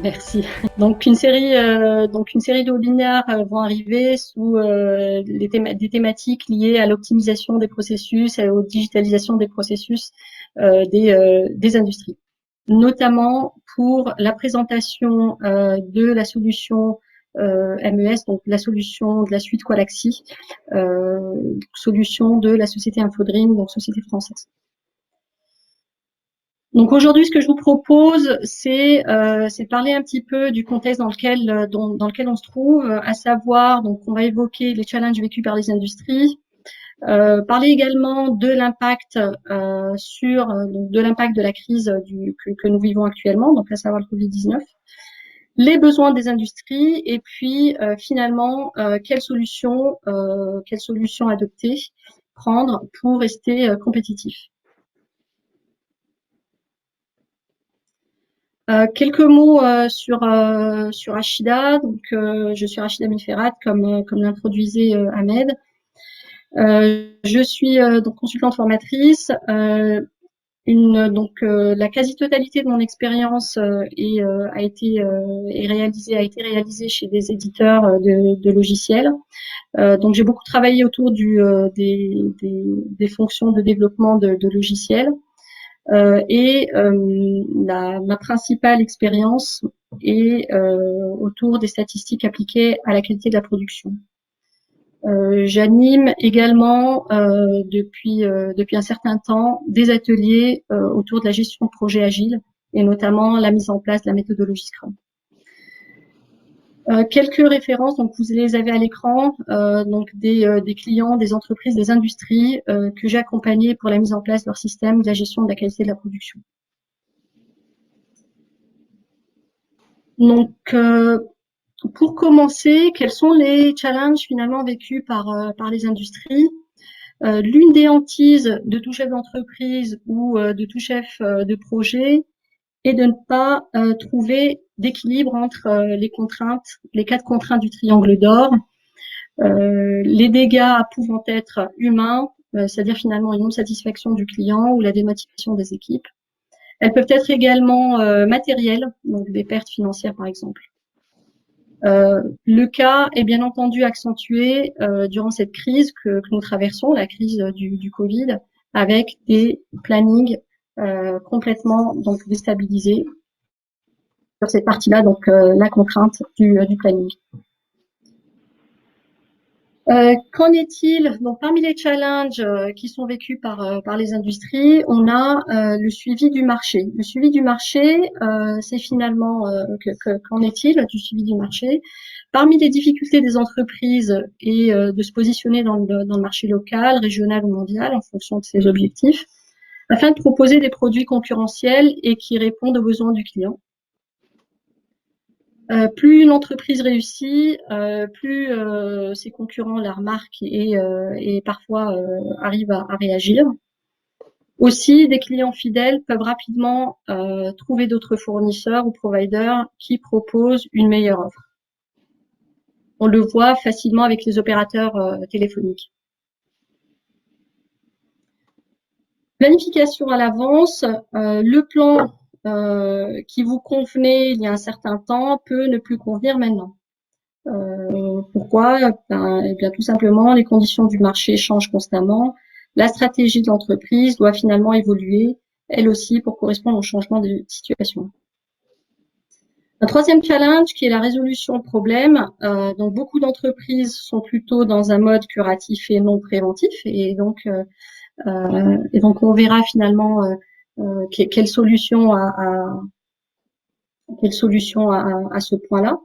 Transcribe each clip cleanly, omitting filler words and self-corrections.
Merci. Donc une série de webinaires vont arriver sous des thématiques liées à l'optimisation des processus, et aux digitalisation des processus des industries, notamment pour la présentation de la solution MES, donc la solution de la suite Qualaxy, solution de la société Infodream, donc société française. Donc aujourd'hui, ce que je vous propose, c'est de parler un petit peu du contexte dans lequel on se trouve, à savoir, donc on va évoquer les challenges vécus par les industries, parler également de l'impact de l'impact de la crise que nous vivons actuellement, donc à savoir le Covid-19, les besoins des industries, et puis finalement quelles solutions adopter, prendre pour rester compétitif. Quelques mots sur Rachida. Donc, je suis Rachida Milferat, comme l'introduisait Ahmed. Je suis donc consultante formatrice. La quasi-totalité de mon expérience a été réalisée chez des éditeurs de logiciels. Donc, j'ai beaucoup travaillé autour des fonctions de développement de logiciels. Ma principale expérience est autour des statistiques appliquées à la qualité de la production. J'anime également depuis un certain temps des ateliers autour de la gestion de projets agiles et notamment la mise en place de la méthodologie Scrum. Quelques références, donc vous les avez à l'écran, donc des clients, des entreprises, des industries que j'ai accompagnés pour la mise en place de leur système de la gestion de la qualité de la production. Donc, pour commencer, quels sont les challenges finalement vécus par les industries? L'une des hantises de tout chef d'entreprise ou de tout chef de projet est de ne pas trouver d'équilibre entre les 4 contraintes du triangle d'or. Les dégâts pouvant être humains, c'est-à-dire finalement une non-satisfaction du client ou la démotivation des équipes. Elles peuvent être également matérielles, donc des pertes financières par exemple. Le cas est bien entendu accentué durant cette crise que nous traversons, la crise du Covid, avec des plannings complètement donc déstabilisés. Sur cette partie-là, donc la contrainte du planning. Qu'en est-il? Donc, parmi les challenges qui sont vécus par les industries, on a le suivi du marché. Le suivi du marché, c'est finalement qu'en est-il du suivi du marché? Parmi les difficultés des entreprises et de se positionner dans le marché local, régional ou mondial en fonction de ses objectifs, afin de proposer des produits concurrentiels et qui répondent aux besoins du client. Plus une entreprise réussit, plus ses concurrents la remarquent et parfois arrivent à réagir. Aussi, des clients fidèles peuvent rapidement trouver d'autres fournisseurs ou providers qui proposent une meilleure offre. On le voit facilement avec les opérateurs téléphoniques. Planification à l'avance, le plan qui vous convenait il y a un certain temps peut ne plus convenir maintenant. Pourquoi? Eh bien, tout simplement, les conditions du marché changent constamment. La stratégie de l'entreprise doit finalement évoluer, elle aussi, pour correspondre au changement de situation. Un troisième challenge qui est la résolution de problèmes. Donc, beaucoup d'entreprises sont plutôt dans un mode curatif et non préventif, et donc on verra finalement quelle solution à ce point-là.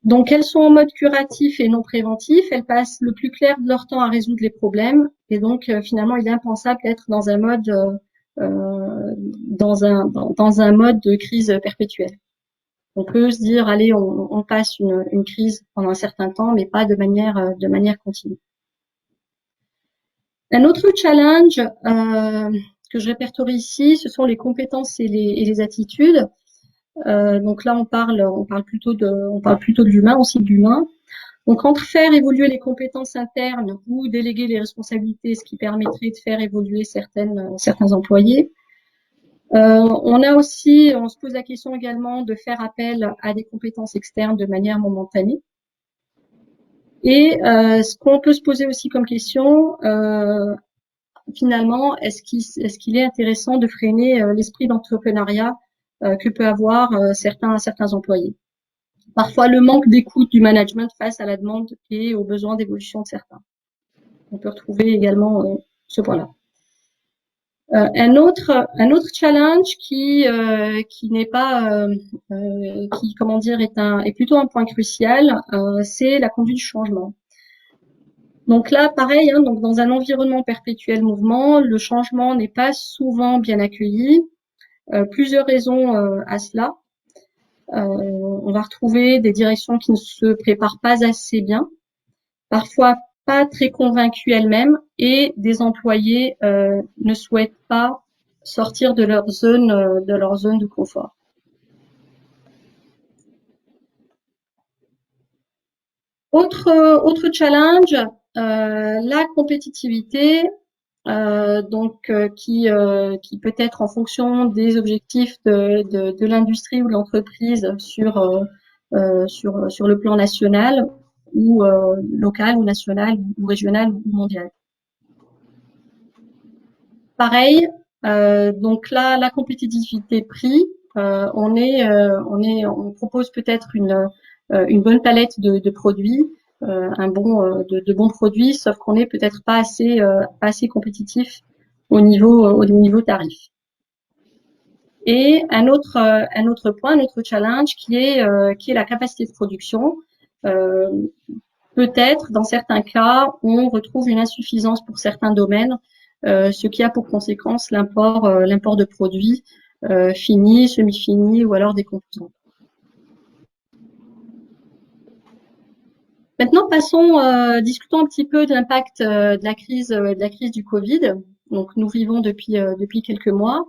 Donc, elles sont en mode curatif et non préventif. Elles passent le plus clair de leur temps à résoudre les problèmes. Et donc, finalement, il est impensable d'être dans un mode de crise perpétuelle. On peut se dire, allez, on passe une crise pendant un certain temps, mais pas de manière continue. Un autre challenge que je répertorie ici, ce sont les compétences et les attitudes. Donc là, on parle plutôt de l'humain, aussi de l'humain. Donc, entre faire évoluer les compétences internes ou déléguer les responsabilités, ce qui permettrait de faire évoluer certains employés, On se pose la question également de faire appel à des compétences externes de manière momentanée. Et ce qu'on peut se poser aussi comme question, finalement, est-ce qu'il est intéressant de freiner l'esprit d'entrepreneuriat que peut avoir certains employés? Parfois, le manque d'écoute du management face à la demande et aux besoins d'évolution de certains. On peut retrouver également ce point-là. Un autre challenge qui n'est pas qui comment dire est plutôt un point crucial, c'est la conduite du changement. Donc là, pareil, hein, donc dans un environnement perpétuel mouvement, le changement n'est pas souvent bien accueilli. Plusieurs raisons à cela. On va retrouver des directions qui ne se préparent pas assez bien, parfois pas très convaincues elles-mêmes, et des employés ne souhaitent pas sortir de leur zone de confort. Autre challenge, la compétitivité, qui peut être en fonction des objectifs de l'industrie ou de l'entreprise sur le plan national ou local ou national ou régional ou mondial. Pareil, donc là, la compétitivité prix, on propose peut-être une bonne palette de produits, de bons produits, sauf qu'on n'est peut-être pas assez compétitif au niveau tarif. Et un autre point, un autre challenge qui est la capacité de production. Peut-être, dans certains cas, on retrouve une insuffisance pour certains domaines, ce qui a pour conséquence l'import de produits finis, semi-finis ou alors des composants. Maintenant, discutons un petit peu de l'impact de la crise du Covid. Donc, nous vivons depuis quelques mois.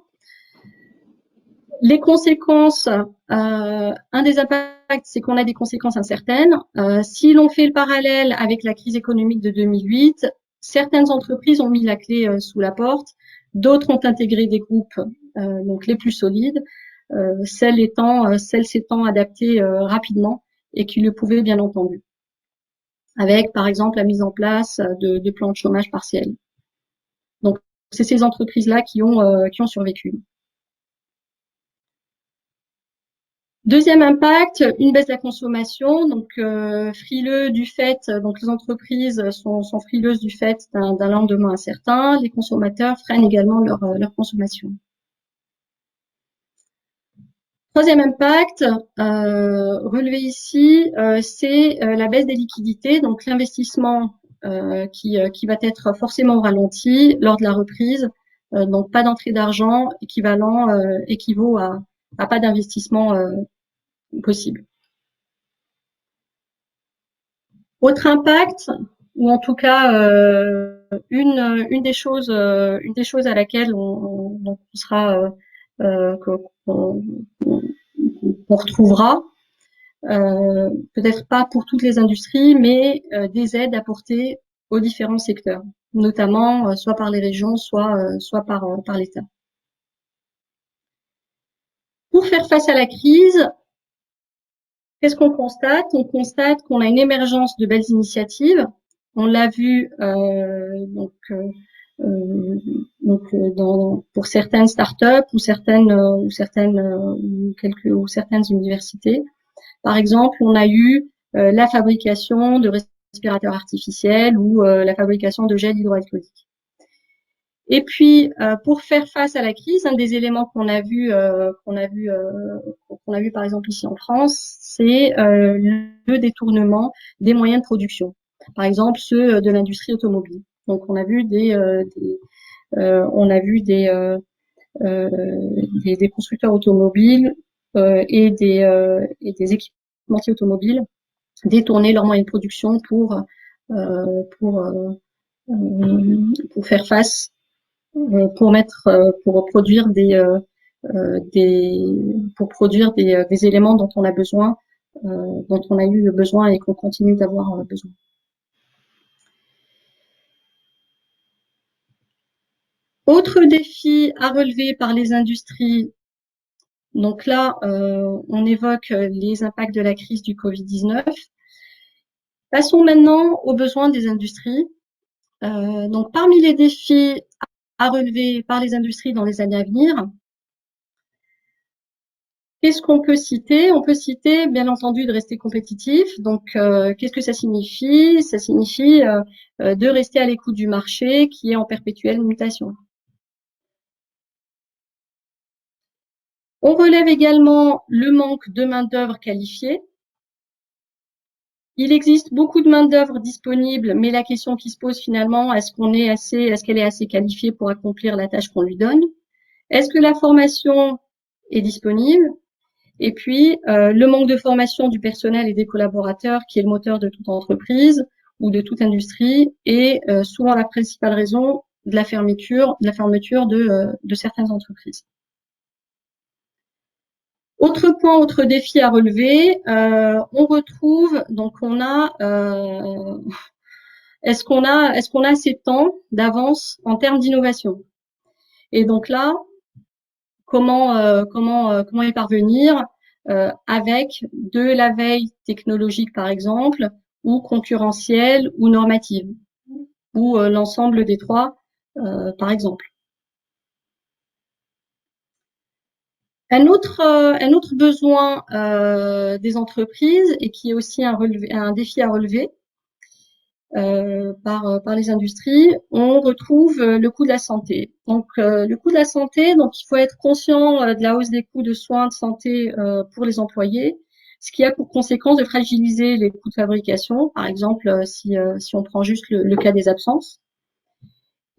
Les conséquences, un des impacts, c'est qu'on a des conséquences incertaines. Si l'on fait le parallèle avec la crise économique de 2008, certaines entreprises ont mis la clé sous la porte, d'autres ont intégré des groupes donc les plus solides, celles s'étant adaptées rapidement et qui le pouvaient bien entendu, avec par exemple la mise en place de plans de chômage partiel. Donc c'est ces entreprises-là qui ont survécu. Deuxième impact, une baisse de la consommation. Donc, donc les entreprises sont frileuses du fait d'un lendemain incertain. Les consommateurs freinent également leur consommation. Troisième impact relevé ici, c'est la baisse des liquidités. Donc, l'investissement qui va être forcément ralenti lors de la reprise. Donc, pas d'entrée d'argent équivaut à pas d'investissement possible. Autre impact, ou en tout cas une des choses à laquelle on retrouvera, peut-être pas pour toutes les industries, mais des aides apportées aux différents secteurs, notamment soit par les régions, soit par l'État. Pour faire face à la crise, qu'est-ce qu'on constate? On constate qu'on a une émergence de belles initiatives. On l'a vu pour certaines startups ou certaines universités. Par exemple, on a eu la fabrication de respirateurs artificiels ou la fabrication de gel hydroalcoolique. Et puis, pour faire face à la crise, un des éléments qu'on a vu par exemple ici en France, c'est le détournement des moyens de production. Par exemple, ceux de l'industrie automobile. Donc, on a vu des constructeurs automobiles et des équipementiers automobiles détourner leurs moyens de production pour faire face pour produire des éléments dont on a besoin, dont on a eu besoin et qu'on continue d'avoir besoin. Autre défi à relever par les industries. Donc là, on évoque les impacts de la crise du Covid-19. Passons maintenant aux besoins des industries. Donc, parmi les défis à relever par les industries dans les années à venir, qu'est-ce qu'on peut citer? On peut citer, bien entendu, de rester compétitif. Donc, qu'est-ce que ça signifie? Ça signifie de rester à l'écoute du marché qui est en perpétuelle mutation. On relève également le manque de main-d'œuvre qualifiée. Il existe beaucoup de main-d'œuvre disponible, mais la question qui se pose finalement, est-ce qu'elle est assez qualifiée pour accomplir la tâche qu'on lui donne? Est-ce que la formation est disponible? Et puis, le manque de formation du personnel et des collaborateurs, qui est le moteur de toute entreprise ou de toute industrie, est souvent la principale raison de la fermeture de certaines entreprises. Autre point, autre défi à relever, on retrouve, donc on a, est-ce qu'on a assez de temps d'avance en termes d'innovation? Et donc là, comment y parvenir avec de la veille technologique, par exemple, ou concurrentielle ou normative, ou l'ensemble des trois, par exemple. Un autre besoin des entreprises et qui est aussi un défi à relever par les industries, on retrouve le coût de la santé. Donc le coût de la santé, donc il faut être conscient de la hausse des coûts de soins de santé pour les employés, ce qui a pour conséquence de fragiliser les coûts de fabrication, par exemple si on prend juste le cas des absences.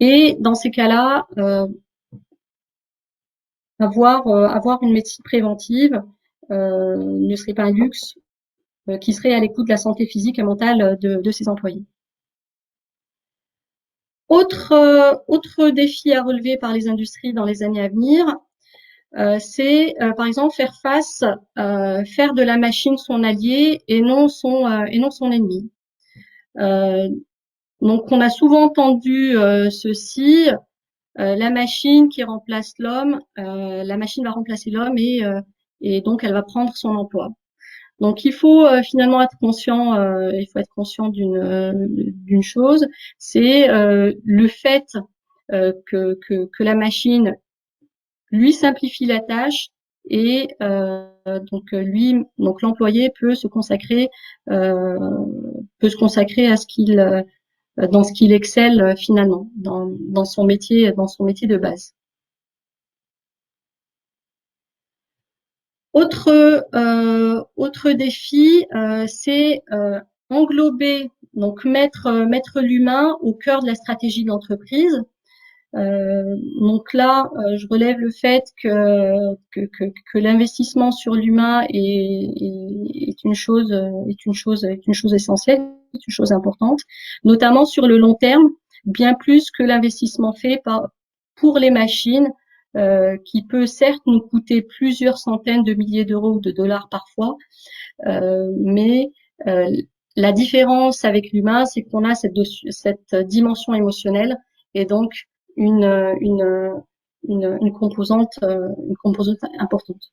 Et dans ces cas-là, avoir une médecine préventive ne serait pas un luxe qui serait à l'écoute de la santé physique et mentale de ses employés. Autre défi à relever par les industries dans les années à venir, c'est par exemple faire de la machine son allié et non son ennemi. Donc on a souvent entendu ceci, la machine qui remplace l'homme, la machine va remplacer l'homme et donc elle va prendre son emploi. Donc il faut finalement être conscient, d'une chose, c'est le fait que la machine lui simplifie la tâche et donc l'employé euh, peut se consacrer à ce qu'il dans ce qu'il excelle finalement dans son métier de base. Autre défi, c'est englober, donc mettre l'humain au cœur de la stratégie de l'entreprise. Donc là, je relève le fait que l'investissement sur l'humain est une chose essentielle, est une chose importante, notamment sur le long terme, bien plus que l'investissement pour les machines, qui peut certes nous coûter plusieurs centaines de milliers d'euros ou de dollars parfois, mais la différence avec l'humain, c'est qu'on a cette dimension émotionnelle et donc une, une, une composante importante.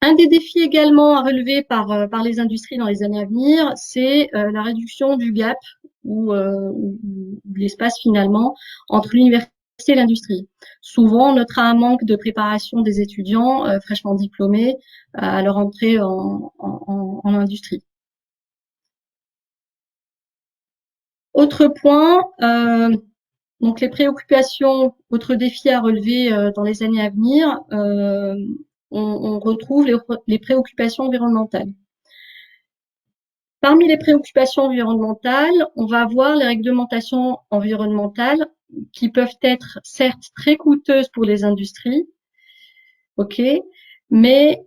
Un des défis également à relever par les industries dans les années à venir, c'est la réduction du gap ou l'espace finalement entre l'université et l'industrie. Souvent, on notera un manque de préparation des étudiants fraîchement diplômés à leur entrée en industrie. Autre point, donc les préoccupations, autre défi à relever dans les années à venir, on retrouve les préoccupations environnementales. Parmi les préoccupations environnementales, on va avoir les réglementations environnementales qui peuvent être certes très coûteuses pour les industries, ok, mais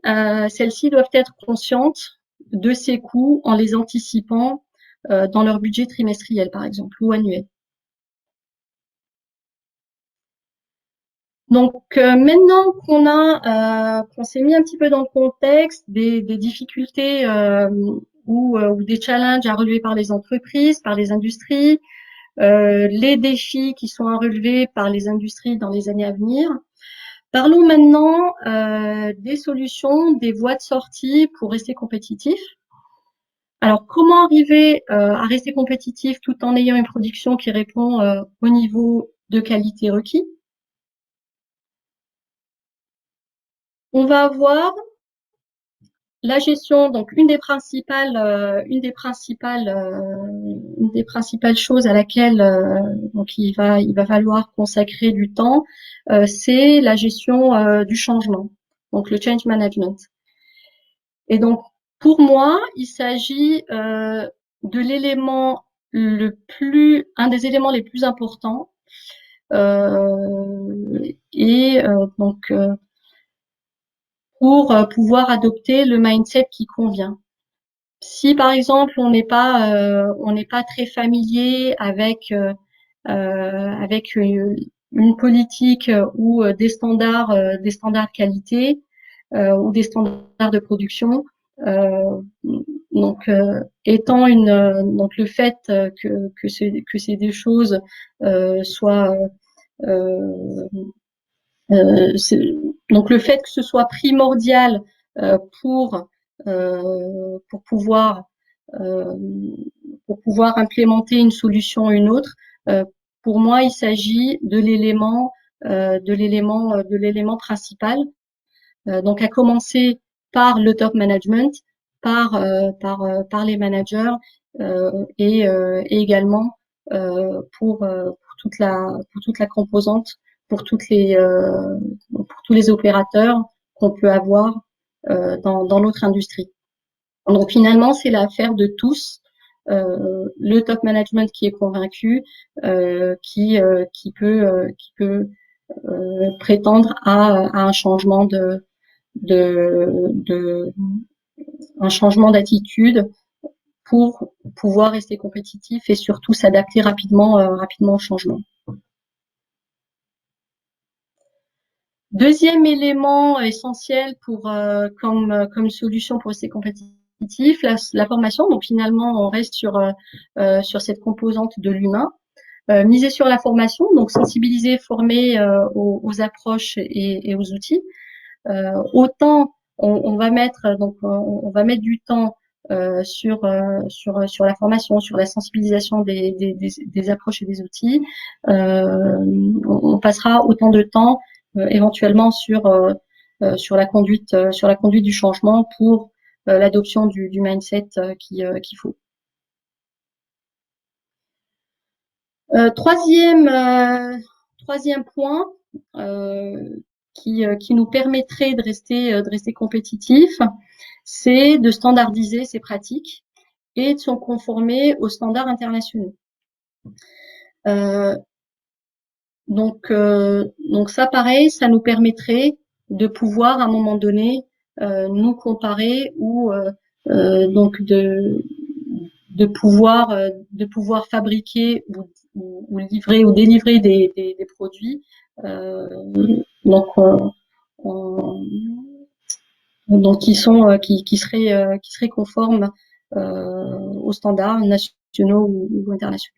celles-ci doivent être conscientes de ces coûts en les anticipant dans leur budget trimestriel, par exemple, ou annuel. Donc maintenant qu'on s'est mis un petit peu dans le contexte des difficultés ou des challenges à relever par les entreprises, par les industries, les défis qui sont à relever par les industries dans les années à venir. Parlons maintenant des solutions, des voies de sortie pour rester compétitif. Alors, comment arriver à rester compétitif tout en ayant une production qui répond au niveau de qualité requis? On va avoir la gestion, donc une des principales choses à laquelle donc il va falloir consacrer du temps, c'est la gestion du changement, donc le change management. Et donc pour moi, il s'agit de un des éléments les plus importants, et donc pour pouvoir adopter le mindset qui convient. Si par exemple on n'est pas très familier avec une politique ou des standards qualité ou des standards de production, euh, étant donc le fait que ces deux choses soient euh, donc le fait que ce soit primordial euh, pour pour pouvoir euh, pour pouvoir implémenter une solution ou une autre, euh, pour moi il s'agit de l'élément principal. Donc à commencer par le top management, par les managers et également pour toute la composante, pour pour tous les opérateurs qu'on peut avoir dans notre industrie. Donc finalement, c'est l'affaire de tous. Le top management qui est convaincu, qui peut prétendre à un changement de un changement d'attitude pour pouvoir rester compétitif et surtout s'adapter rapidement au changement. Deuxième élément essentiel comme solution pour rester compétitif, la formation. Donc finalement, on reste sur cette composante de l'humain. Miser sur la formation, donc sensibiliser, former aux approches et aux outils. Autant on va mettre on va mettre du temps sur la formation, sur la sensibilisation des approches et des outils. On passera autant de temps éventuellement sur la conduite du changement pour l'adoption du mindset qu'il faut. Troisième point qui nous permettrait de rester compétitif, c'est de standardiser ces pratiques et de se conformer aux standards internationaux. Donc ça, pareil, ça nous permettrait de pouvoir à un moment donné nous comparer ou donc de pouvoir fabriquer ou livrer ou délivrer des produits donc on- donc qui seraient conformes aux standards nationaux ou internationaux.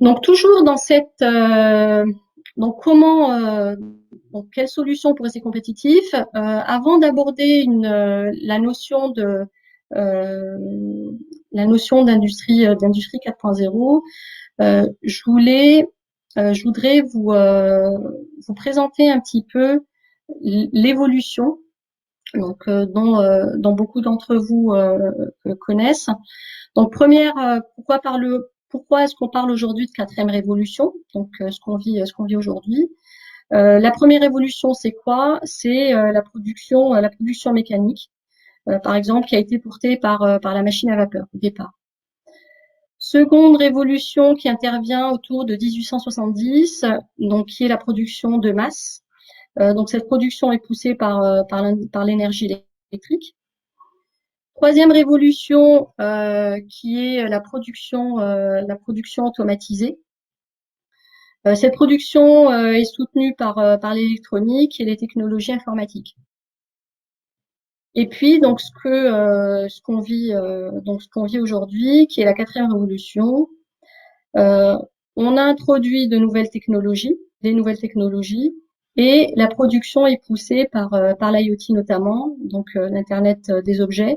Donc toujours dans donc quelle solution pour rester compétitif? Avant d'aborder euh, la notion d'industrie 4.0, je voudrais vous présenter un petit peu l'évolution donc dont beaucoup d'entre vous connaissent. Donc pourquoi est-ce qu'on parle aujourd'hui de quatrième révolution? Donc ce qu'on vit aujourd'hui. La première révolution, c'est quoi? C'est la production mécanique, par exemple, qui a été portée par la machine à vapeur au départ. Seconde révolution qui intervient autour de 1870, donc qui est la production de masse. Donc cette production est poussée par l'énergie électrique. Troisième révolution qui est la production automatisée. Cette production est soutenue par l'électronique et les technologies informatiques. Et puis, donc, ce qu'on vit, ce qu'on vit aujourd'hui, qui est la quatrième révolution, euh, on a introduit des nouvelles technologies, et la production est poussée par l'IoT notamment, donc l'Internet des objets,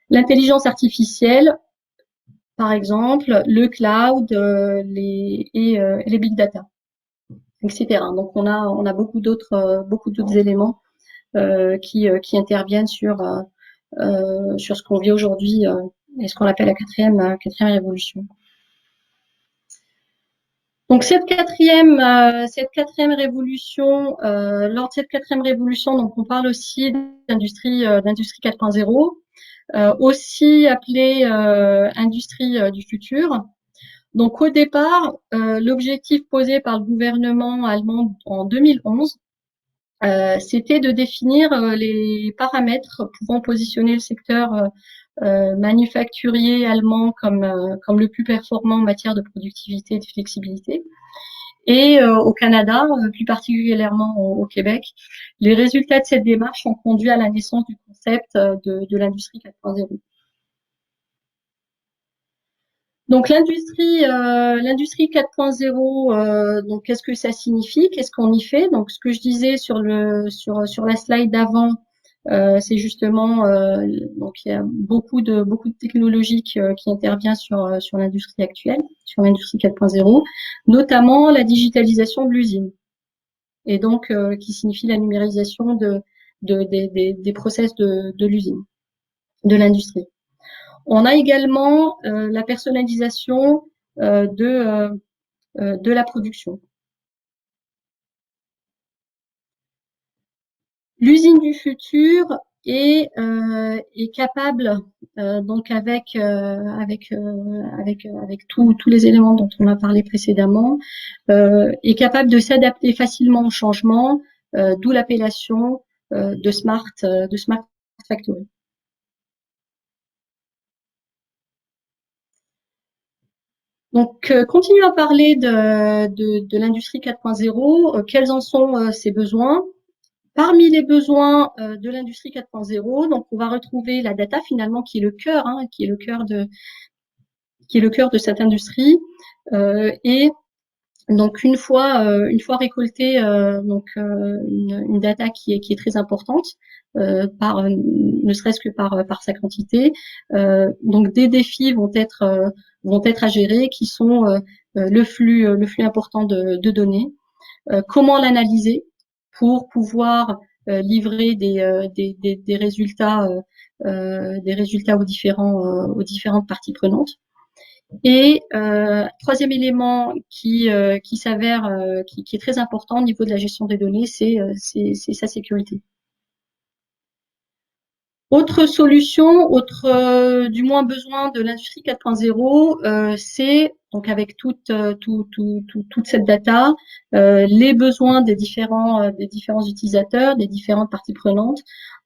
l'intelligence artificielle, par exemple, le cloud, et les big data, etc. Donc on a beaucoup d'autres éléments qui interviennent sur ce qu'on vit aujourd'hui et ce qu'on appelle la quatrième révolution. Donc cette quatrième révolution, lors de cette quatrième révolution, donc on parle aussi d'industrie 4.0, aussi appelée industrie du futur. Donc au départ, l'objectif posé par le gouvernement allemand en 2011, c'était de définir les paramètres pouvant positionner le secteur manufacturier allemand comme le plus performant en matière de productivité et de flexibilité. Et au Canada, plus particulièrement au Québec, les résultats de cette démarche ont conduit à la naissance du concept de l'industrie 4.0. Donc l'industrie 4.0, donc qu'est-ce que ça signifie? Qu'est-ce qu'on y fait? Donc ce que je disais sur la slide d'avant, c'est justement donc il y a beaucoup de technologies qui intervient sur l'industrie actuelle, sur l'industrie 4.0, notamment la digitalisation de l'usine, et donc qui signifie la numérisation des process de l'usine, de l'industrie. On a également la personnalisation de la production. L'usine du futur est capable, donc avec tous les éléments dont on a parlé précédemment, est capable de s'adapter facilement au changement, d'où l'appellation de smart factory. Donc, continuons à parler de l'industrie 4.0. Quels en sont ses besoins? Parmi les besoins de l'industrie 4.0, donc on va retrouver la data finalement qui est le cœur, qui est le cœur de cette industrie. Et donc une fois récoltée, une data qui est très importante, ne serait-ce que par sa quantité. Donc des défis vont être à gérer, qui sont le flux important de données. Comment l'analyser pour pouvoir livrer des résultats aux différentes parties prenantes. Et troisième élément qui s'avère, qui est très important au niveau de la gestion des données, c'est sa sécurité. Autre solution, du moins besoin de l'industrie 4.0, c'est donc avec toute cette data, les besoins des différents utilisateurs, des différentes parties prenantes.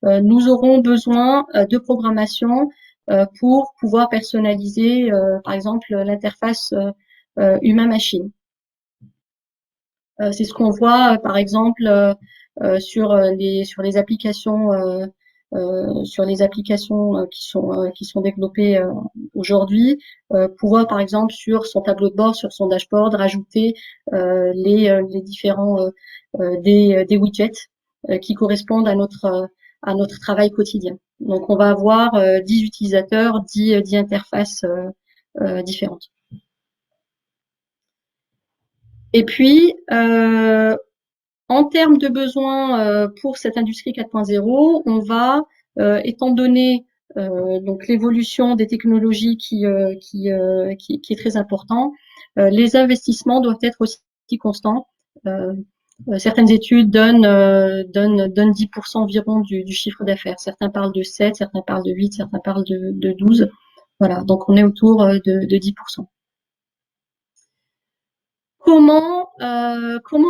Nous aurons besoin de programmation pour pouvoir personnaliser, par exemple, l'interface humain-machine. C'est ce qu'on voit, par exemple, sur les applications. Sur les applications qui sont développées aujourd'hui, pouvoir par exemple sur son tableau de bord, sur son dashboard, rajouter les différents des widgets qui correspondent à notre travail quotidien. Donc on va avoir 10 utilisateurs, 10 interfaces différentes. Et puis en termes de besoins pour cette industrie 4.0, on va, étant donné donc l'évolution des technologies qui est très important, les investissements doivent être aussi constants. Certaines études donnent 10% environ du chiffre d'affaires. Certains parlent de 7, certains parlent de 8, certains parlent de 12. Voilà, donc on est autour de 10%. Comment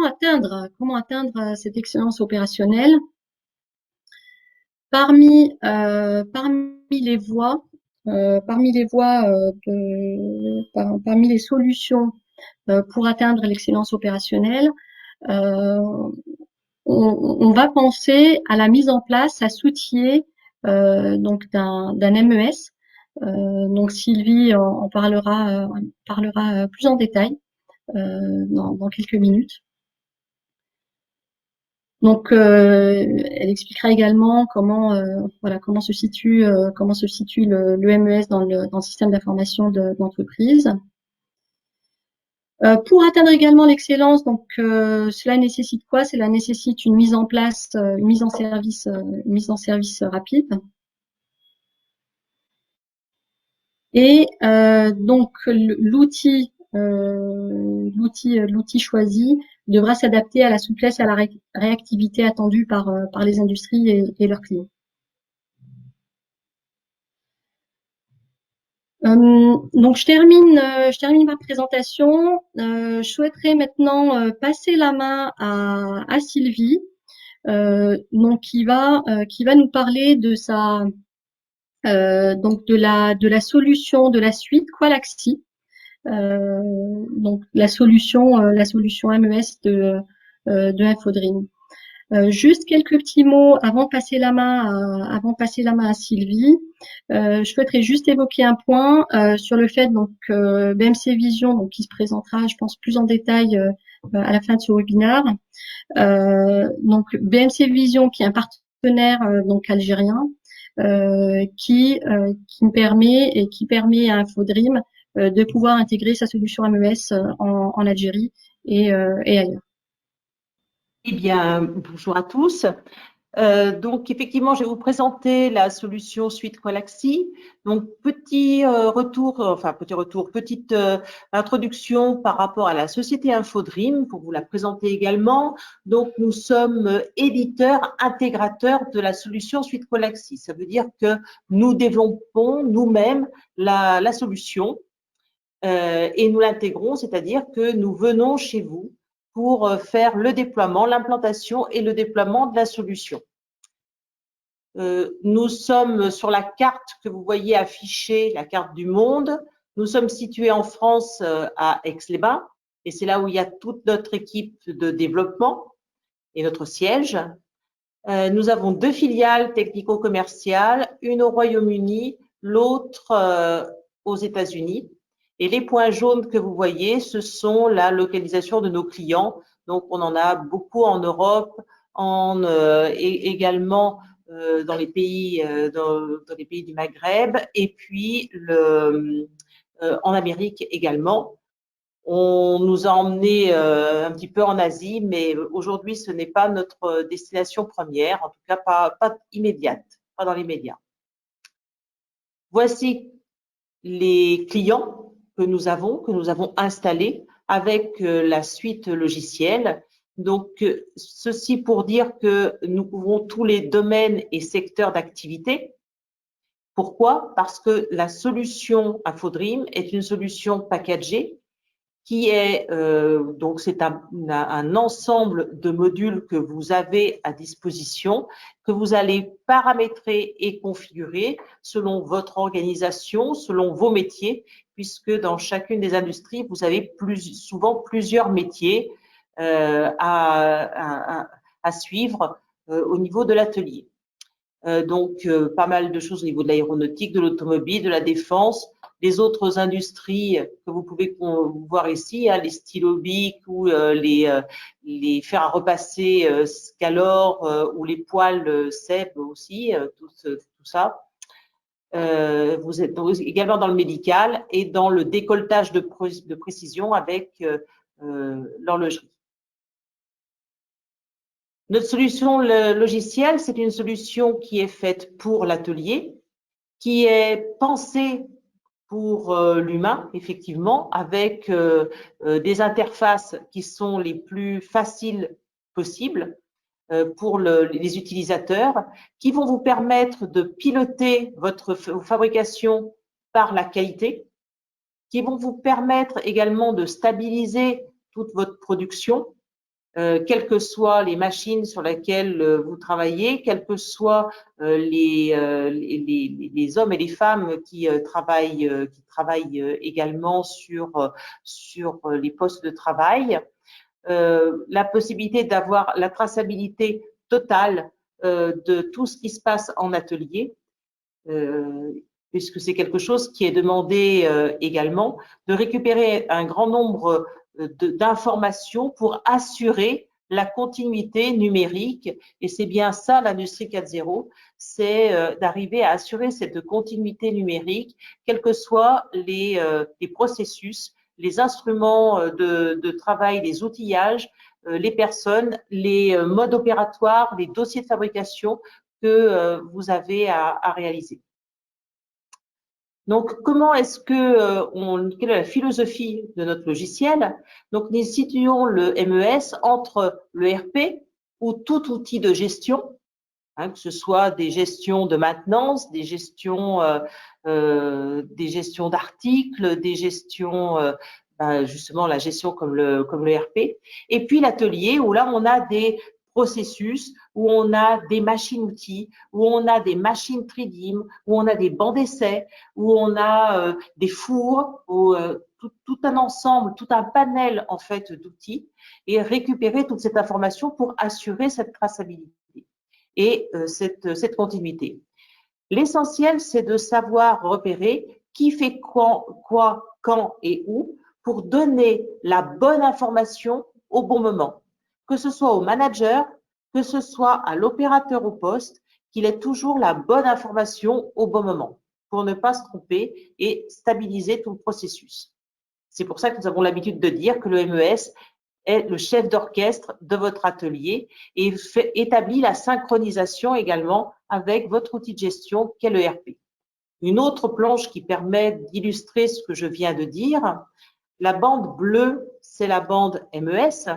atteindre cette excellence opérationnelle? Parmi les voies, parmi les solutions pour atteindre l'excellence opérationnelle, on va penser à la mise en place, à s'outiller donc d'un MES. Donc Sylvie en parlera plus en détail dans quelques minutes. Donc, elle expliquera également comment se situe le MES dans le système d'information d'entreprise. Pour atteindre également l'excellence, donc cela nécessite quoi? Cela nécessite une mise en place, une mise en service rapide. Et donc l'outil choisi devra s'adapter à la souplesse et à la réactivité attendue par les industries et leurs clients. Donc je termine ma présentation. Je souhaiterais maintenant passer la main à Sylvie, donc qui va nous parler de sa donc de la solution de la suite Qualaxy. Donc la solution MES de Infodream. Juste quelques petits mots avant de passer la main à Sylvie. Je souhaiterais juste évoquer un point sur le fait donc BMC Vision, donc qui se présentera, je pense, plus en détail à la fin de ce webinaire. Donc BMC Vision, qui est un partenaire donc algérien, qui permet à Infodream de pouvoir intégrer sa solution MES en Algérie et ailleurs. Eh bien, bonjour à tous. Donc, effectivement, je vais vous présenter la solution Suite Qualaxy. Donc, petite introduction par rapport à la société Infodream pour vous la présenter également. Donc, nous sommes éditeurs, intégrateurs de la solution Suite Qualaxy. Ça veut dire que nous développons nous-mêmes la solution et nous l'intégrons, c'est-à-dire que nous venons chez vous pour faire le déploiement, l'implantation et le déploiement de la solution. Nous sommes sur la carte que vous voyez affichée, la carte du monde. Nous sommes situés en France à Aix-les-Bains et c'est là où il y a toute notre équipe de développement et notre siège. Nous avons 2 filiales technico-commerciales, une au Royaume-Uni, l'autre aux États-Unis. Et les points jaunes que vous voyez, ce sont la localisation de nos clients. Donc, on en a beaucoup en Europe, et également dans les pays du Maghreb, et puis en Amérique également. On nous a emmenés un petit peu en Asie, mais aujourd'hui, ce n'est pas notre destination première, en tout cas pas immédiate, pas dans l'immédiat. Voici les clients que nous avons installés avec la suite logicielle. Donc, ceci pour dire que nous couvrons tous les domaines et secteurs d'activité. Pourquoi? Parce que la solution Infodream est une solution packagée qui est donc c'est un ensemble de modules que vous avez à disposition, que vous allez paramétrer et configurer selon votre organisation, selon vos métiers, puisque dans chacune des industries, vous avez souvent plusieurs métiers à suivre au niveau de l'atelier. Donc, pas mal de choses au niveau de l'aéronautique, de l'automobile, de la défense, les autres industries que vous pouvez voir ici, hein, les stylos Bic ou les fers à repasser Scalor ou les poêles Seb aussi, tout ça. Vous êtes également dans le médical et dans le décolletage de précision avec l'horlogerie. Notre solution logicielle, c'est une solution qui est faite pour l'atelier, qui est pensée pour l'humain, effectivement, avec des interfaces qui sont les plus faciles possibles pour les utilisateurs, qui vont vous permettre de piloter votre fabrication par la qualité, qui vont vous permettre également de stabiliser toute votre production, quelles que soient les machines sur lesquelles vous travaillez, quels que soient les hommes et les femmes qui travaillent également sur les postes de travail, la possibilité d'avoir la traçabilité totale de tout ce qui se passe en atelier, puisque c'est quelque chose qui est demandé également, de récupérer un grand nombre d'informations pour assurer la continuité numérique. Et c'est bien ça l'industrie 4.0, c'est d'arriver à assurer cette continuité numérique, quels que soient les processus, les instruments de travail, les outillages, les personnes, les modes opératoires, les dossiers de fabrication que vous avez à réaliser. Donc, comment est-ce que quelle est la philosophie de notre logiciel? Donc, nous situons le MES entre le RP ou tout outil de gestion, hein, que ce soit des gestions de maintenance, des gestions d'articles, des gestions, justement la gestion comme le RP, et puis l'atelier où là on a des processus, où on a des machines-outils, où on a des machines tridim, où on a des bancs d'essai, où on a des fours, où, tout un ensemble, tout un panel en fait d'outils, et récupérer toute cette information pour assurer cette traçabilité et cette continuité. L'essentiel, c'est de savoir repérer qui fait quoi, quand et où pour donner la bonne information au bon moment, que ce soit au manager, que ce soit à l'opérateur au poste, qu'il ait toujours la bonne information au bon moment pour ne pas se tromper et stabiliser tout le processus. C'est pour ça que nous avons l'habitude de dire que le MES est le chef d'orchestre de votre atelier et établit la synchronisation également avec votre outil de gestion qu'est le RP. Une autre planche qui permet d'illustrer ce que je viens de dire, la bande bleue, c'est la bande MES.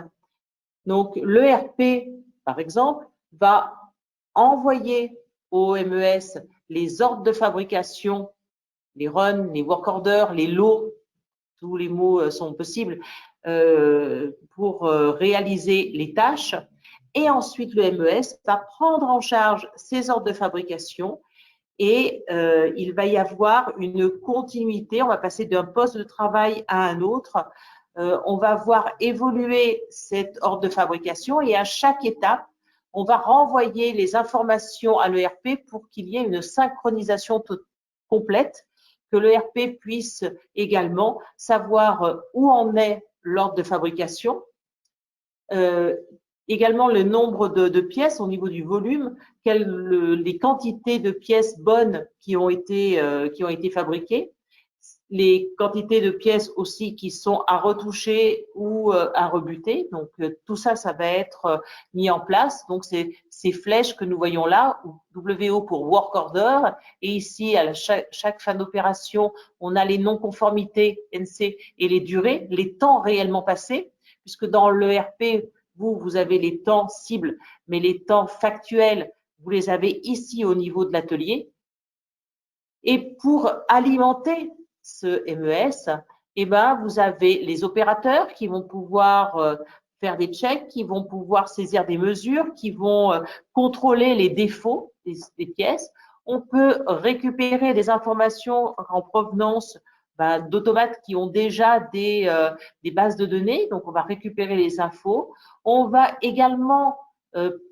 Donc, le RP, par exemple, va envoyer au MES les ordres de fabrication, les runs, les work orders, les lots, tous les mots sont possibles, pour réaliser les tâches. Et ensuite, le MES va prendre en charge ces ordres de fabrication et il va y avoir une continuité. On va passer d'un poste de travail à un autre. On va voir évoluer cet ordre de fabrication et à chaque étape, on va renvoyer les informations à l'ERP pour qu'il y ait une synchronisation complète, que l'ERP puisse également savoir où en est l'ordre de fabrication, également le nombre de pièces au niveau du volume, les quantités de pièces bonnes qui ont été fabriquées, les quantités de pièces aussi qui sont à retoucher ou à rebuter. Donc, tout ça, ça va être mis en place. Donc, ces flèches que nous voyons là, WO pour Work Order, et ici, à chaque fin d'opération, on a les non-conformités NC et les durées, les temps réellement passés, puisque dans l'ERP, vous avez les temps cibles, mais les temps factuels, vous les avez ici au niveau de l'atelier. Et pour alimenter ce MES, eh ben, vous avez les opérateurs qui vont pouvoir faire des checks, qui vont pouvoir saisir des mesures, qui vont contrôler les défauts des pièces. On peut récupérer des informations en provenance d'automates qui ont déjà des bases de données, donc on va récupérer les infos. On va également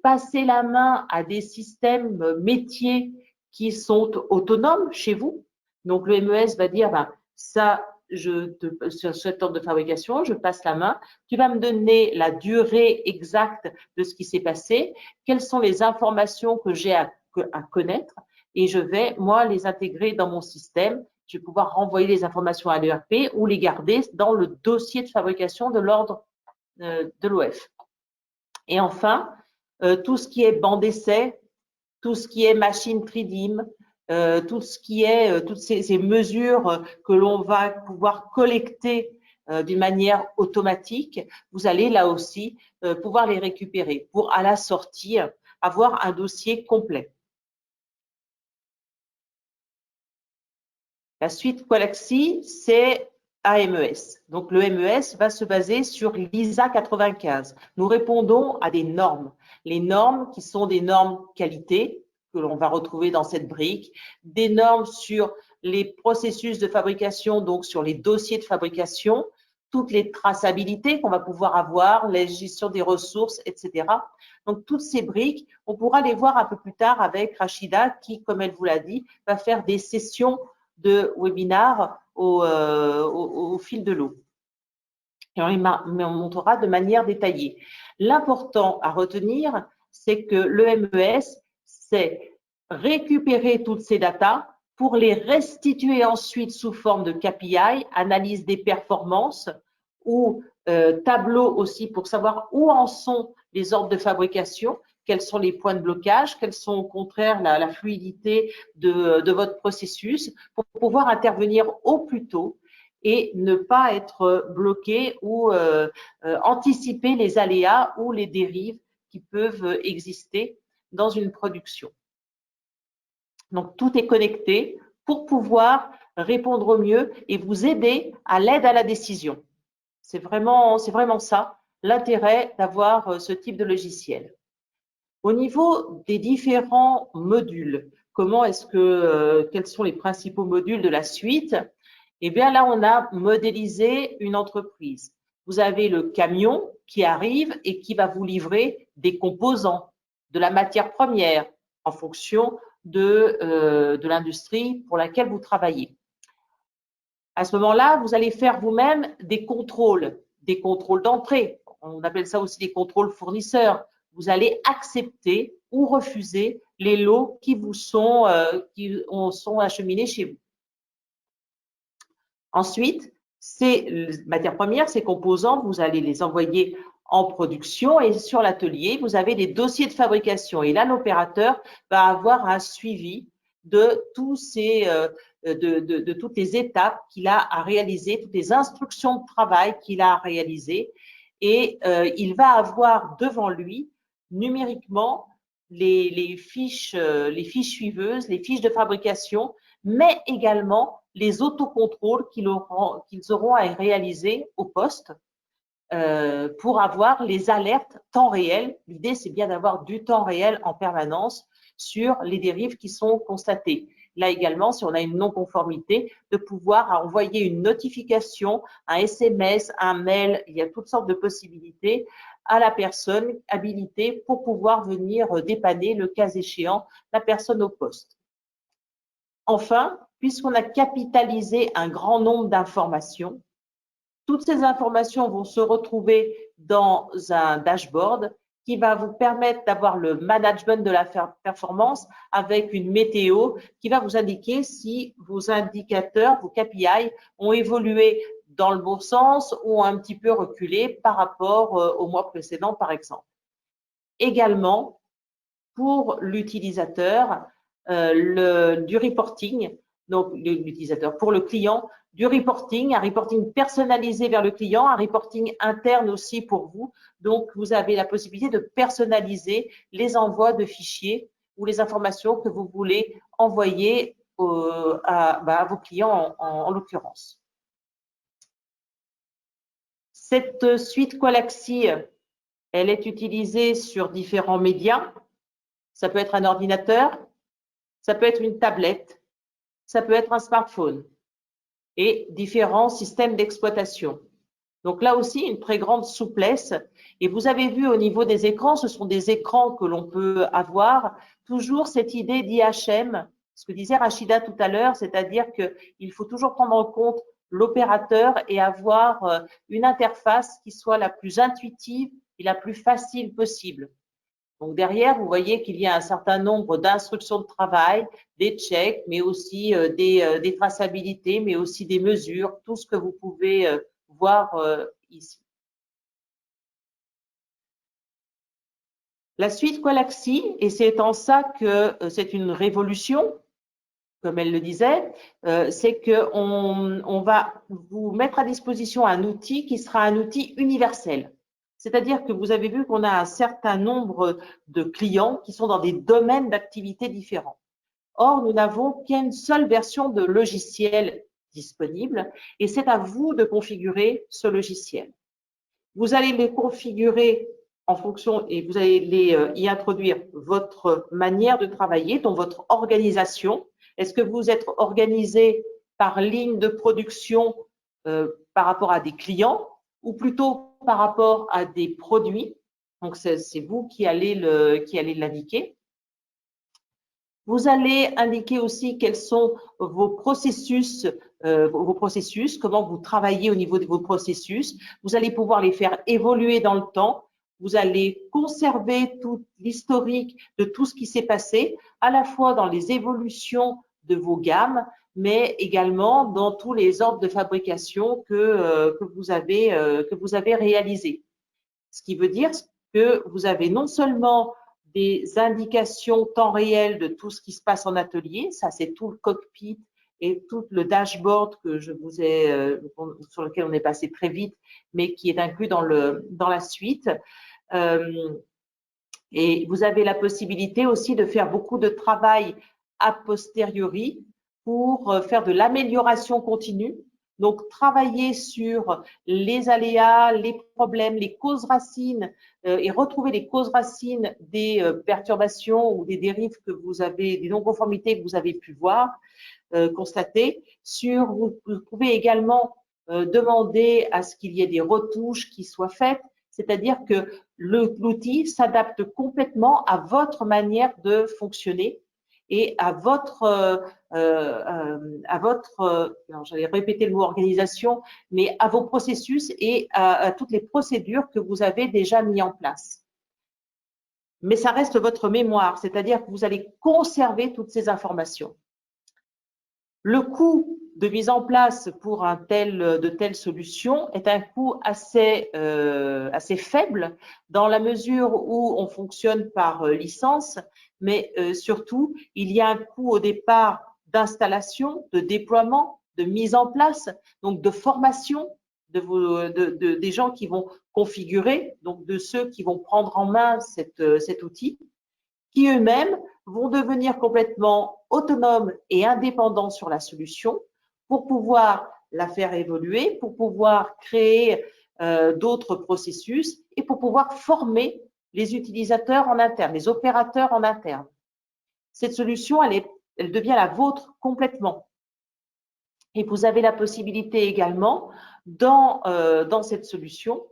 passer la main à des systèmes métiers qui sont autonomes chez vous. Donc, le MES va dire, ça, sur cet ordre de fabrication, je passe la main. Tu vas me donner la durée exacte de ce qui s'est passé, quelles sont les informations que j'ai à connaître, et je vais, moi, les intégrer dans mon système. Je vais pouvoir renvoyer les informations à l'ERP ou les garder dans le dossier de fabrication de l'ordre de l'OF. Et enfin, tout ce qui est banc d'essai, tout ce qui est machine tridim, tout ce qui est toutes ces mesures que l'on va pouvoir collecter d'une manière automatique, vous allez là aussi pouvoir les récupérer pour à la sortie avoir un dossier complet. La suite Qualaxy, c'est AMES. Donc, le MES va se baser sur l'ISA 95. Nous répondons à des normes. Les normes qui sont des normes qualité que l'on va retrouver dans cette brique, des normes sur les processus de fabrication, donc sur les dossiers de fabrication, toutes les traçabilités qu'on va pouvoir avoir, la gestion des ressources, etc. Donc, toutes ces briques, on pourra les voir un peu plus tard avec Rachida qui, comme elle vous l'a dit, va faire des sessions de webinaire au fil de l'eau. Et on montrera de manière détaillée. L'important à retenir, c'est que le MES, c'est récupérer toutes ces datas pour les restituer ensuite sous forme de KPI, analyse des performances ou tableau aussi pour savoir où en sont les ordres de fabrication, quels sont les points de blocage, quels sont au contraire la fluidité de votre processus pour pouvoir intervenir au plus tôt et ne pas être bloqué ou anticiper les aléas ou les dérives qui peuvent exister dans une production. Donc, tout est connecté pour pouvoir répondre au mieux et vous aider à l'aide à la décision. C'est vraiment ça l'intérêt d'avoir ce type de logiciel. Au niveau des différents modules, quels sont les principaux modules de la suite? Eh bien là, on a modélisé une entreprise. Vous avez le camion qui arrive et qui va vous livrer des composants, de la matière première en fonction de l'industrie pour laquelle vous travaillez. À ce moment-là, vous allez faire vous-même des contrôles d'entrée. On appelle ça aussi des contrôles fournisseurs. Vous allez accepter ou refuser les lots qui sont acheminés chez vous. Ensuite, ces matières premières, ces composants, vous allez les envoyer en production et sur l'atelier, vous avez des dossiers de fabrication. Et là, l'opérateur va avoir un suivi de toutes les étapes qu'il a à réaliser, toutes les instructions de travail qu'il a à réaliser. Et il va avoir devant lui, numériquement, les fiches suiveuses, les fiches de fabrication, mais également les autocontrôles qu'ils auront à réaliser au poste pour avoir les alertes temps réel. L'idée, c'est bien d'avoir du temps réel en permanence sur les dérives qui sont constatées. Là également, si on a une non-conformité, de pouvoir envoyer une notification, un SMS, un mail, il y a toutes sortes de possibilités à la personne habilitée pour pouvoir venir dépanner, le cas échéant, la personne au poste. Enfin, puisqu'on a capitalisé un grand nombre d'informations, toutes ces informations vont se retrouver dans un dashboard qui va vous permettre d'avoir le management de la performance avec une météo qui va vous indiquer si vos indicateurs, vos KPI ont évolué dans le bon sens ou un petit peu reculé par rapport au mois précédent, par exemple. Également, pour l'utilisateur, du reporting, donc l'utilisateur, pour le client, du reporting, un reporting personnalisé vers le client, un reporting interne aussi pour vous. Donc, vous avez la possibilité de personnaliser les envois de fichiers ou les informations que vous voulez envoyer à vos clients en l'occurrence. Cette suite Qualaxy, elle est utilisée sur différents médias. Ça peut être un ordinateur, ça peut être une tablette, ça peut être un smartphone et différents systèmes d'exploitation. Donc là aussi, une très grande souplesse. Et vous avez vu au niveau des écrans, ce sont des écrans que l'on peut avoir. Toujours cette idée d'IHM, ce que disait Rachida tout à l'heure, c'est-à-dire qu'il faut toujours prendre en compte l'opérateur et avoir une interface qui soit la plus intuitive et la plus facile possible. Donc derrière, vous voyez qu'il y a un certain nombre d'instructions de travail, des checks, mais aussi des traçabilités, mais aussi des mesures, tout ce que vous pouvez voir ici. La suite Qualaxy, et c'est en ça que c'est une révolution, comme elle le disait, c'est qu'on va vous mettre à disposition un outil qui sera un outil universel. C'est-à-dire que vous avez vu qu'on a un certain nombre de clients qui sont dans des domaines d'activité différents. Or, nous n'avons qu'une seule version de logiciel disponible et c'est à vous de configurer ce logiciel. Vous allez les configurer en fonction et vous allez y introduire votre manière de travailler, donc votre organisation. Est-ce que vous êtes organisé par ligne de production par rapport à des clients ou plutôt par rapport à des produits. Donc, c'est vous qui allez l'indiquer. Vous allez indiquer aussi quels sont vos processus, comment vous travaillez au niveau de vos processus. Vous allez pouvoir les faire évoluer dans le temps. Vous allez conserver tout l'historique de tout ce qui s'est passé, à la fois dans les évolutions de vos gammes, mais également dans tous les ordres de fabrication que vous avez réalisés. Ce qui veut dire que vous avez non seulement des indications temps réel de tout ce qui se passe en atelier, ça c'est tout le cockpit et tout le dashboard que je vous ai, sur lequel on est passé très vite, mais qui est inclus dans la suite. Et vous avez la possibilité aussi de faire beaucoup de travail a posteriori pour faire de l'amélioration continue. Donc, travailler sur les aléas, les problèmes, les causes racines et retrouver les causes racines des perturbations ou des dérives que vous avez, des non-conformités que vous avez pu voir, constater. Vous pouvez également demander à ce qu'il y ait des retouches qui soient faites, c'est-à-dire que l'outil s'adapte complètement à votre manière de fonctionner et à votre, j'allais répéter le mot organisation, mais à vos processus et à toutes les procédures que vous avez déjà mis en place. Mais ça reste votre mémoire, c'est-à-dire que vous allez conserver toutes ces informations. Le coût de mise en place pour de telles solutions est un coût assez faible dans la mesure où on fonctionne par licence, mais surtout, il y a un coût au départ d'installation, de déploiement, de mise en place, donc de formation des gens qui vont configurer, donc de ceux qui vont prendre en main cet outil, qui eux-mêmes vont devenir complètement autonomes et indépendants sur la solution pour pouvoir la faire évoluer, pour pouvoir créer d'autres processus et pour pouvoir former les utilisateurs en interne, les opérateurs en interne. Cette solution, elle devient la vôtre complètement. Et vous avez la possibilité également, dans cette solution,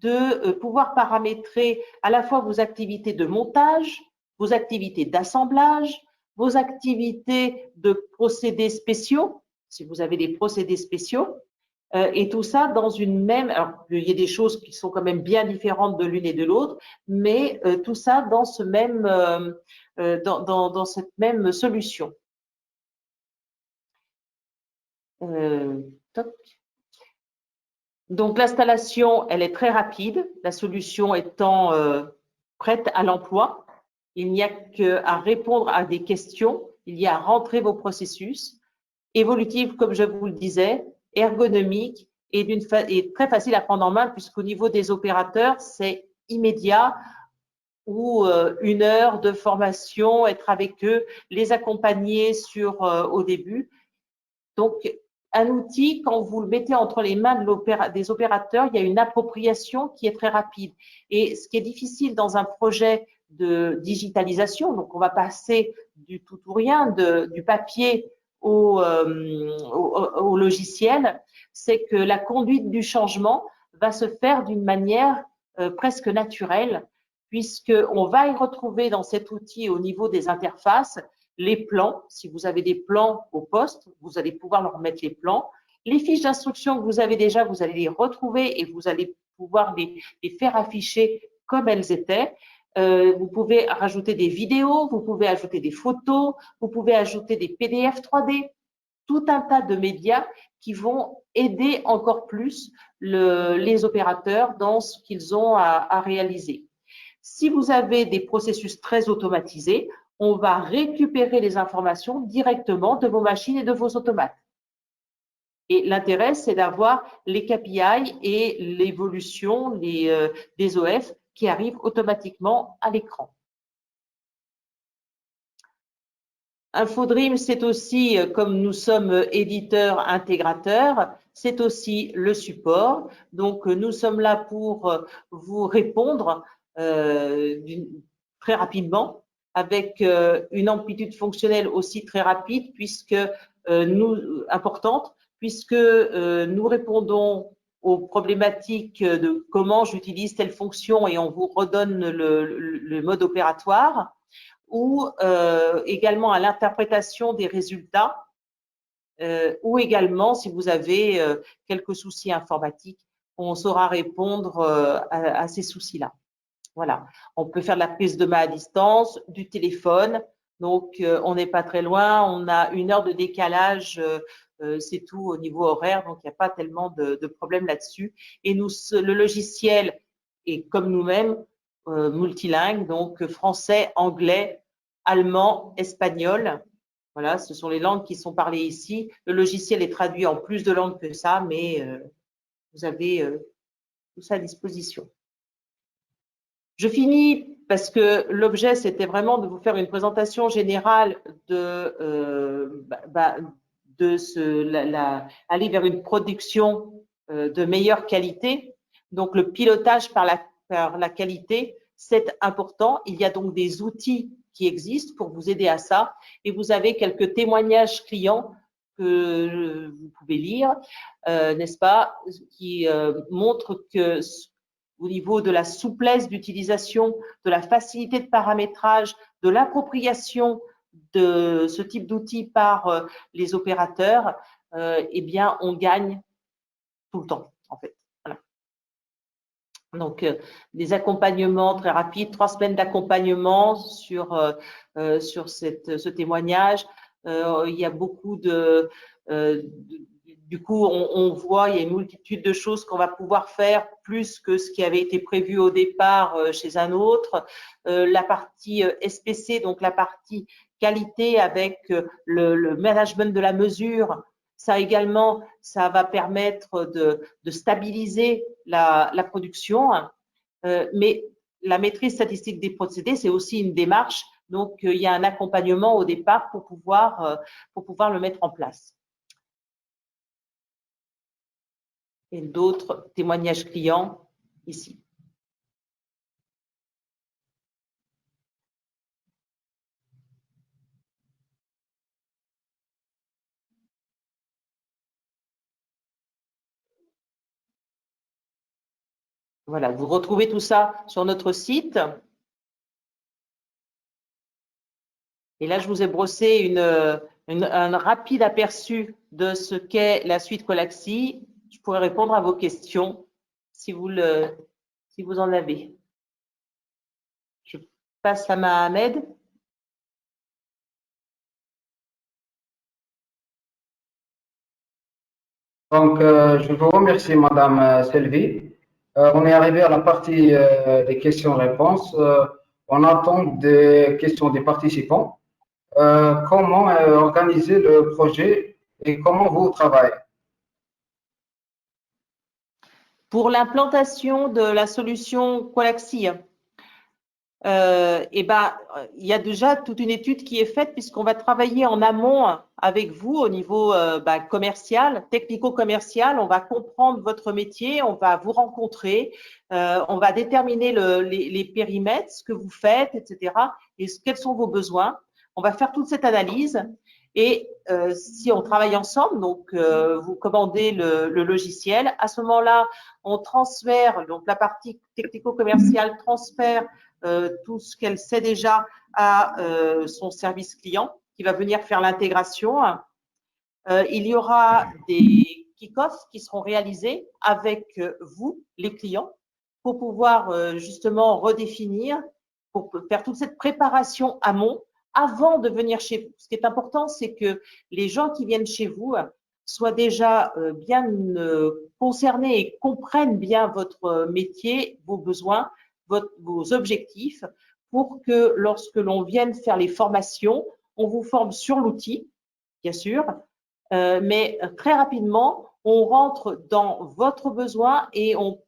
de pouvoir paramétrer à la fois vos activités de montage, vos activités d'assemblage, vos activités de procédés spéciaux, si vous avez des procédés spéciaux, et tout ça dans une même… Alors, il y a des choses qui sont quand même bien différentes de l'une et de l'autre, mais tout ça dans cette même solution. Donc, l'installation, elle est très rapide, la solution étant prête à l'emploi. Il n'y a qu'à répondre à des questions, il y a à rentrer vos processus, évolutifs, comme je vous le disais, ergonomiques et très facile à prendre en main puisqu'au niveau des opérateurs, c'est immédiat ou 1 heure de formation, être avec eux, les accompagner au début. Donc, un outil, quand vous le mettez entre les mains des opérateurs, il y a une appropriation qui est très rapide. Et ce qui est difficile dans un projet de digitalisation, donc on va passer du tout ou rien, du papier au logiciel, c'est que la conduite du changement va se faire d'une manière presque naturelle, puisqu'on va y retrouver dans cet outil au niveau des interfaces les plans. Si vous avez des plans au poste, vous allez pouvoir leur mettre les plans. Les fiches d'instruction que vous avez déjà, vous allez les retrouver et vous allez pouvoir les faire afficher comme elles étaient. Vous pouvez rajouter des vidéos, vous pouvez ajouter des photos, vous pouvez ajouter des PDF 3D, tout un tas de médias qui vont aider encore plus les opérateurs dans ce qu'ils ont à réaliser. Si vous avez des processus très automatisés, on va récupérer les informations directement de vos machines et de vos automates. Et l'intérêt, c'est d'avoir les KPI et l'évolution des OF qui arrivent automatiquement à l'écran. InfoDream, c'est aussi, comme nous sommes éditeurs intégrateurs, c'est aussi le support. Donc, nous sommes là pour vous répondre très rapidement, avec une amplitude fonctionnelle aussi très rapide, importante, puisque nous répondons aux problématiques de comment j'utilise telle fonction et on vous redonne le mode opératoire, ou également à l'interprétation des résultats, ou également si vous avez quelques soucis informatiques, on saura répondre à ces soucis-là. Voilà, on peut faire de la prise de main à distance, du téléphone, donc on n'est pas très loin, on a 1 heure de décalage, c'est tout au niveau horaire, donc il n'y a pas tellement de problème là-dessus. Et nous, le logiciel est comme nous-mêmes multilingue, donc français, anglais, allemand, espagnol. Voilà, ce sont les langues qui sont parlées ici. Le logiciel est traduit en plus de langues que ça, mais vous avez tout ça à disposition. Je finis parce que l'objet, c'était vraiment de vous faire une présentation générale aller vers une production de meilleure qualité. Donc, le pilotage par la qualité, c'est important. Il y a donc des outils qui existent pour vous aider à ça. Et vous avez quelques témoignages clients que vous pouvez lire, n'est-ce pas, qui montrent que au niveau de la souplesse d'utilisation, de la facilité de paramétrage, de l'appropriation de ce type d'outils par les opérateurs, eh bien, on gagne tout le temps, en fait. Voilà. Donc, des accompagnements très rapides, 3 semaines d'accompagnement sur ce témoignage. Il y a beaucoup du coup, on voit, il y a une multitude de choses qu'on va pouvoir faire, plus que ce qui avait été prévu au départ chez un autre. La partie SPC, donc la partie qualité avec le management de la mesure, ça également, ça va permettre de stabiliser la production. Mais la maîtrise statistique des procédés, c'est aussi une démarche. Donc, il y a un accompagnement au départ pour pouvoir le mettre en place. Et d'autres témoignages clients ici. Voilà, vous retrouvez tout ça sur notre site. Et là, je vous ai brossé un rapide aperçu de ce qu'est la suite Colaxi. Je pourrais répondre à vos questions si vous en avez. Je passe la main à Ahmed. Donc, je vous remercie, Madame Sylvie. On est arrivé à la partie des questions-réponses. On attend des questions des participants. Comment organiser le projet et comment vous travaillez? Pour l'implantation de la solution Colaxi, il y a déjà toute une étude qui est faite puisqu'on va travailler en amont avec vous au niveau commercial, technico-commercial. On va comprendre votre métier, on va vous rencontrer, on va déterminer les périmètres, ce que vous faites, etc. et quels sont vos besoins. On va faire toute cette analyse et si on travaille ensemble, donc vous commandez le logiciel, à ce moment-là, on transfère, donc la partie technico-commerciale transfère tout ce qu'elle sait déjà à son service client qui va venir faire l'intégration. Il y aura des kick-offs qui seront réalisés avec vous, les clients, pour pouvoir justement redéfinir, pour faire toute cette préparation amont avant de venir chez vous. Ce qui est important, c'est que les gens qui viennent chez vous soient déjà bien concernés et comprennent bien votre métier, vos besoins, vos objectifs, pour que lorsque l'on vienne faire les formations, on vous forme sur l'outil, bien sûr, mais très rapidement, on rentre dans votre besoin et on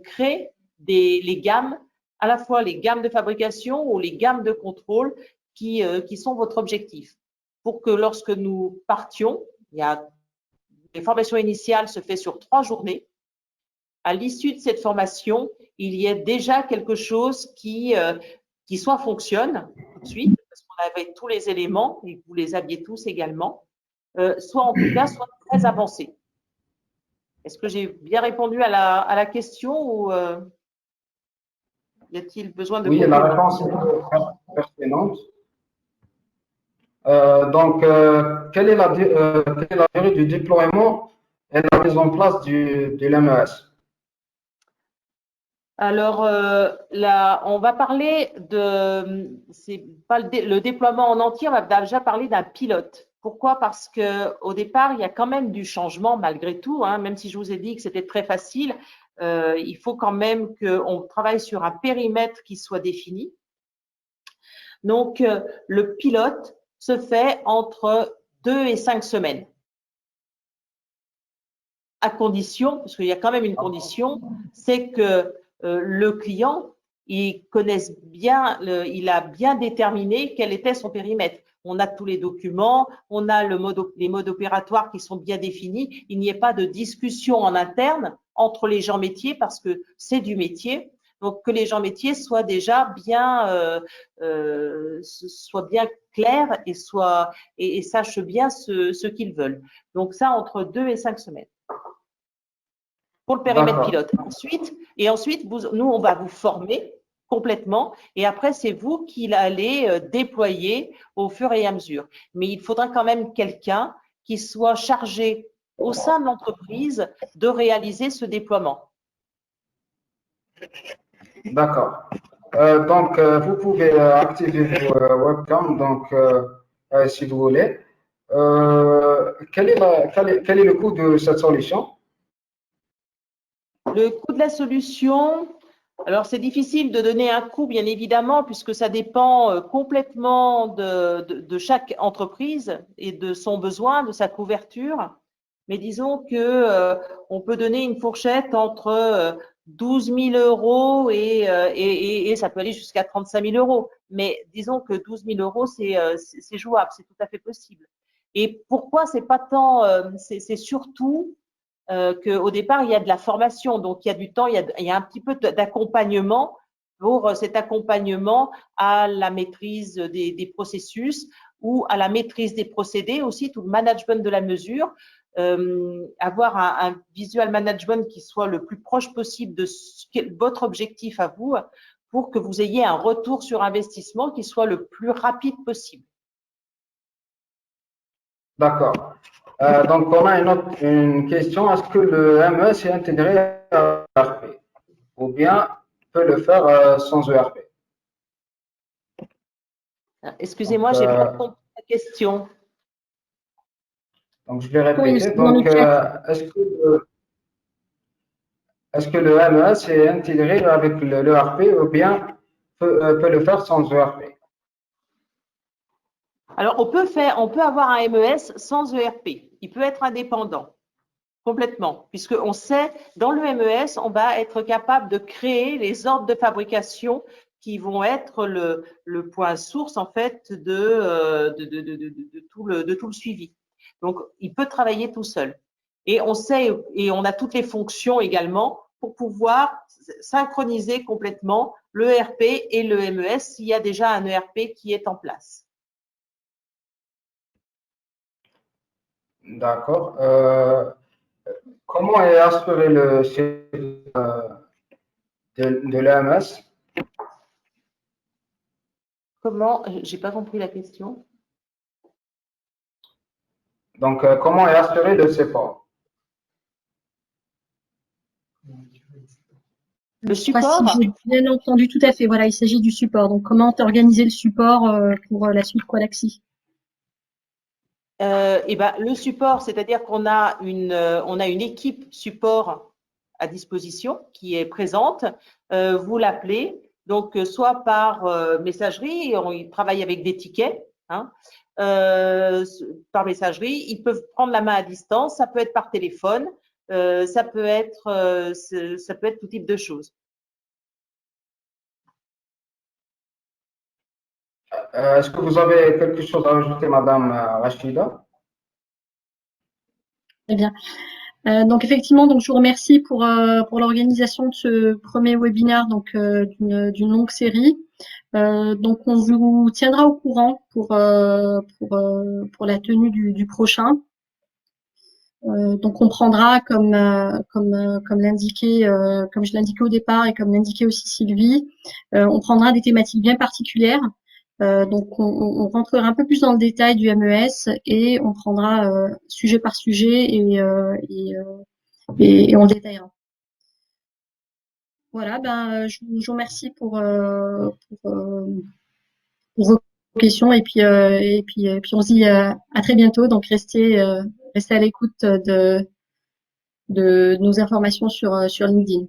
crée les gammes, à la fois les gammes de fabrication ou les gammes de contrôle qui sont votre objectif. Pour que lorsque nous partions, les formations initiales se fait sur 3 journées. À l'issue de cette formation, il y a déjà quelque chose qui soit fonctionne tout de suite, parce qu'on avait tous les éléments et vous les aviez tous également, soit en tout cas, soit très avancé. Est-ce que j'ai bien répondu à la question ou y a-t-il besoin de Oui, la compléments? réponse est pertinente. Donc, quelle est la durée du déploiement et la mise en place de l'MES? Alors là, on va parler c'est pas le déploiement en entier, on va déjà parler d'un pilote. Pourquoi? Parce que au départ, il y a quand même du changement malgré tout, hein, même si je vous ai dit que c'était très facile, il faut quand même qu'on travaille sur un périmètre qui soit défini. Donc, le pilote se fait entre 2 et 5 semaines. À condition, parce qu'il y a quand même une condition, c'est que le client, il a bien déterminé quel était son périmètre. On a tous les documents, on a les modes opératoires qui sont bien définis. Il n'y ait pas de discussion en interne entre les gens métiers parce que c'est du métier. Donc, que les gens métiers soient déjà bien clairs et sachent bien ce qu'ils veulent. Donc, ça, entre 2 et 5 semaines pour le périmètre pilote. Ensuite, nous, on va vous former complètement et après, c'est vous qui allez déployer au fur et à mesure. Mais il faudra quand même quelqu'un qui soit chargé au sein de l'entreprise de réaliser ce déploiement. D'accord. Donc, vous pouvez activer vos webcams, donc, si vous voulez. Quel est le coût de cette solution? Le coût de la solution, alors c'est difficile de donner un coût, bien évidemment, puisque ça dépend complètement de chaque entreprise et de son besoin, de sa couverture. Mais disons que on peut donner une fourchette entre 12 000 euros et ça peut aller jusqu'à 35 000 euros. Mais disons que 12 000 euros, c'est jouable, c'est tout à fait possible. Et pourquoi c'est pas tant, c'est surtout qu'au départ, il y a de la formation, donc il y a du temps, il y a un petit peu d'accompagnement pour cet accompagnement à la maîtrise des processus ou à la maîtrise des procédés aussi, tout le management de la mesure, avoir un visual management qui soit le plus proche possible de votre objectif à vous pour que vous ayez un retour sur investissement qui soit le plus rapide possible. D'accord. Donc, on a une question. Est-ce que le MES est intégré à l'ERP ou bien peut le faire sans ERP? Excusez-moi, Donc, j'ai pas compris la question. donc, je vais Oui, répéter. dans le Donc, chat. est-ce que le MES est intégré avec l'ERP ou bien peut le faire sans ERP? Alors, on peut avoir un MES sans ERP. Il peut être indépendant, complètement, puisqu'on sait, dans le MES, on va être capable de créer les ordres de fabrication qui vont être le point source, en fait, de tout le suivi. Donc, il peut travailler tout seul. Et on sait, et on a toutes les fonctions également pour pouvoir synchroniser complètement le ERP et le MES s'il y a déjà un ERP qui est en place. D'accord. Comment est assuré le suivi de l'EMS? Comment? J'ai pas compris la question. Donc, comment est assuré le support? Le Je sais pas si support? j'ai bien entendu tout à fait. Voilà, il s'agit du support. Donc, comment organiser le support pour la suite Qualaxy? Eh ben, le support, c'est-à-dire qu'on a on a une équipe support à disposition qui est présente. Vous l'appelez, donc soit par messagerie, il travaille avec des tickets, hein, par messagerie. Ils peuvent prendre la main à distance. Ça peut être par téléphone. Ça peut être tout type de choses. Est-ce que vous avez quelque chose à ajouter, Madame Rachida? Très bien. Donc effectivement, donc je vous remercie pour l'organisation de ce premier webinaire donc d'une longue série. Donc on vous tiendra au courant pour la tenue du prochain. Donc on prendra comme l'indiquait, comme je l'indiquais au départ et comme l'indiquait aussi Sylvie, on prendra des thématiques bien particulières. Donc on rentrera un peu plus dans le détail du MES et on prendra sujet par sujet et on détaillera. Voilà, je vous remercie pour vos questions et puis on se dit à très bientôt. Donc restez à l'écoute de nos informations sur LinkedIn.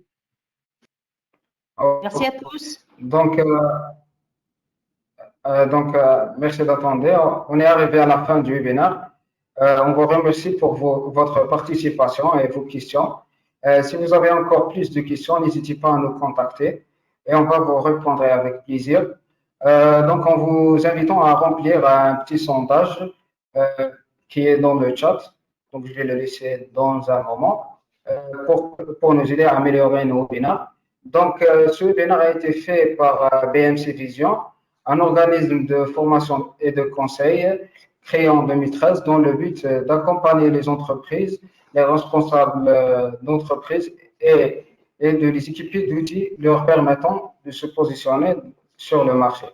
Merci à tous. Donc, merci d'attendre. On est arrivé à la fin du webinaire. On vous remercie pour votre participation et vos questions. Si vous avez encore plus de questions, n'hésitez pas à nous contacter et on va vous répondre avec plaisir. Donc, en vous invitant à remplir un petit sondage qui est dans le chat. Donc, je vais le laisser dans un moment pour nous aider à améliorer nos webinaires. Donc, ce webinaire a été fait par BMC Vision, un organisme de formation et de conseil créé en 2013 dans le but d'accompagner les entreprises, les responsables d'entreprises et de les équiper d'outils leur permettant de se positionner sur le marché.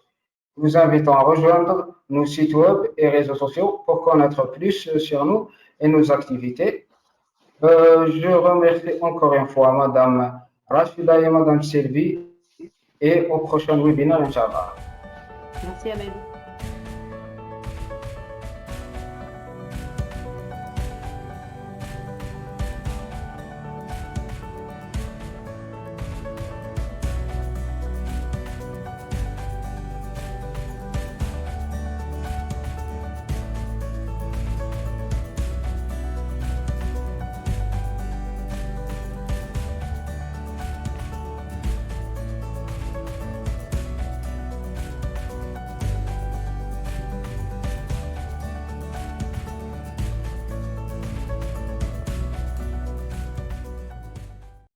Nous vous invitons à rejoindre nos sites web et réseaux sociaux pour connaître plus sur nous et nos activités. Je remercie encore une fois Madame Rachida et Madame Sylvie et au prochain webinaire, Inch'Allah. Merci Ahmed.